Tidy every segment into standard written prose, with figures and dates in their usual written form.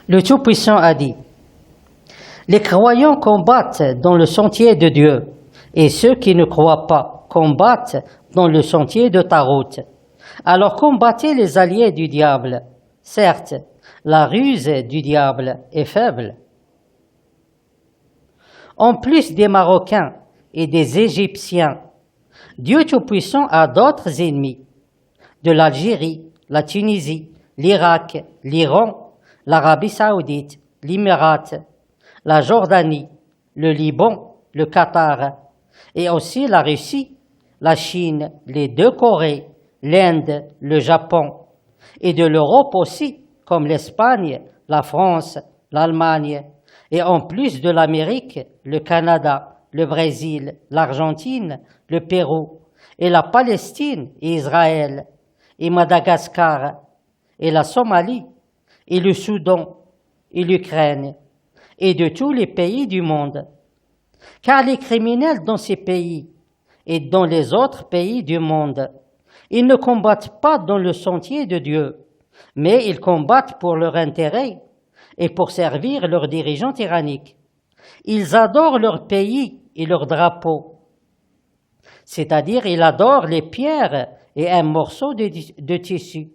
Le Tout-Puissant a dit: les croyants combattent dans le sentier de Dieu, et ceux qui ne croient pas combattent dans le sentier de Tarot. Alors combattez les alliés du diable. Certes, la ruse du diable est faible. En plus des Marocains et des Égyptiens, Dieu Tout-Puissant a d'autres ennemis: de l'Algérie, la Tunisie, l'Irak, l'Iran, l'Arabie Saoudite, l'Émirat, la Jordanie, le Liban, le Qatar, et aussi la Russie, la Chine, les deux Corées, l'Inde, le Japon, et de l'Europe aussi, comme l'Espagne, la France, l'Allemagne, et en plus de l'Amérique, le Canada, le Brésil, l'Argentine, le Pérou, et la Palestine, et Israël, et Madagascar, et la Somalie, et le Soudan, et l'Ukraine, et de tous les pays du monde. Car les criminels dans ces pays et dans les autres pays du monde, ils ne combattent pas dans le sentier de Dieu, mais ils combattent pour leur intérêt et pour servir leurs dirigeants tyranniques. Ils adorent leur pays et leur drapeau, c'est-à-dire ils adorent les pierres et un morceau de tissu.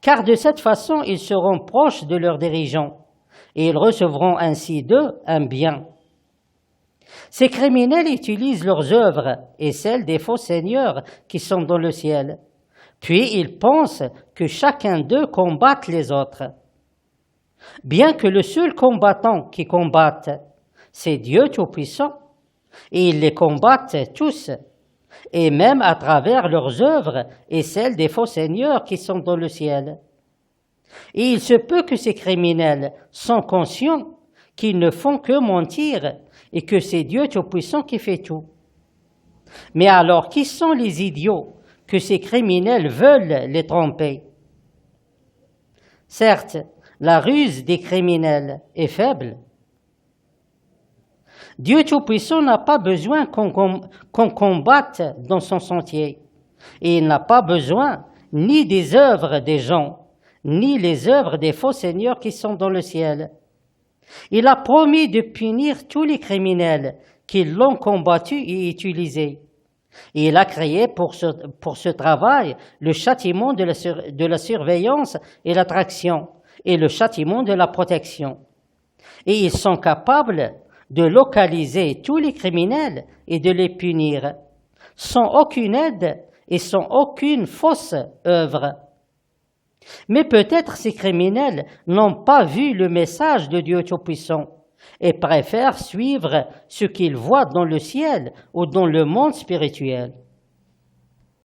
Car de cette façon, ils seront proches de leurs dirigeants et ils recevront ainsi d'eux un bien. Ces criminels utilisent leurs œuvres et celles des faux seigneurs qui sont dans le ciel. Puis ils pensent que chacun d'eux combatte les autres. Bien que le seul combattant qui combatte, c'est Dieu Tout-Puissant, et ils les combattent tous, et même à travers leurs œuvres et celles des faux seigneurs qui sont dans le ciel. Et il se peut que ces criminels sont conscients qu'ils ne font que mentir et que c'est Dieu Tout-Puissant qui fait tout. Mais alors, qui sont les idiots que ces criminels veulent les tromper? Certes, la ruse des criminels est faible. Dieu Tout-Puissant n'a pas besoin qu'on combatte dans son sentier. Et il n'a pas besoin ni des œuvres des gens, ni les œuvres des faux seigneurs qui sont dans le ciel. Il a promis de punir tous les criminels qui l'ont combattu et utilisé. Et il a créé pour ce travail le châtiment de la surveillance et l'attraction, et le châtiment de la protection. Et ils sont capables de localiser tous les criminels et de les punir, sans aucune aide et sans aucune fausse œuvre. Mais peut-être ces criminels n'ont pas vu le message de Dieu Tout-Puissant et préfèrent suivre ce qu'ils voient dans le ciel ou dans le monde spirituel.